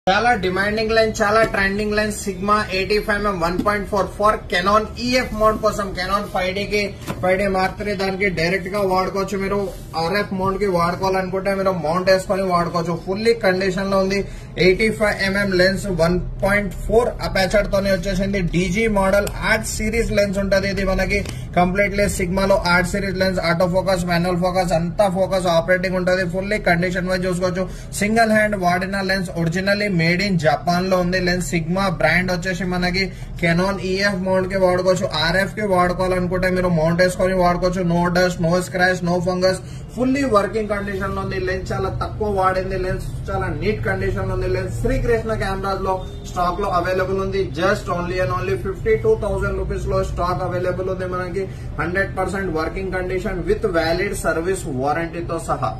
చాలా demanding lens, చాలా trending lens sigma 85mm 1.44 Canon EF mode కోసం. కెనాన్ 5D మార్క్ III దానికి direct గా వాడుకోవచ్చు. మీరు ఆర్ఎఫ్ మోడ్ కి వాడుకోవాలనుకుంటే మీరు మౌంట్ వేసుకొని వాడుకోవచ్చు. ఫుల్లీ కండిషన్ లో ఉంది. 85mm లెన్స్ 1.4 అపాచర్ తోనే వచ్చేసింది. DG model art series lens ఉంటది. ఇది మనకి కంప్లీట్లీ సిగ్మాలో art series lens, auto focus, manual focus అంతా ఫోకస్ ఆపరేటింగ్ ఉంటది. ఫుల్లీ కండిషన్ వైజ్ చూసుకోవచ్చు. సింగిల్ హ్యాండ్ వాడిన lens, originally made in Japan లో ఉంది లెన్స్. సిగ్మా బ్రాండ్ వచ్చేసి మనకి కెనాన్ ఈఎఫ్ మోడ్ కి వాడుకోవచ్చు. ఆర్ఎఫ్ కి వాడుకోవాలనుకుంటే మీరు మౌంట్ వేసుకొని వాడుకోవచ్చు. No dust, no scratch, no fungus, fully working condition లో ఉంది. లెన్స్ చాలా తక్కువ వాడింది. లెన్స్ చాలా నీట్ కండిషన్ లో ఉంది. లెన్స్ శ్రీకృష్ణ కెమెరాస్ లో స్టాక్ లో అవైలబుల్ ఉంది. Just only and only 52,000 rupees లో స్టాక్ అవైలబుల్ ఉంది మనకి. 100% working condition with valid service వారంటీతో సహా.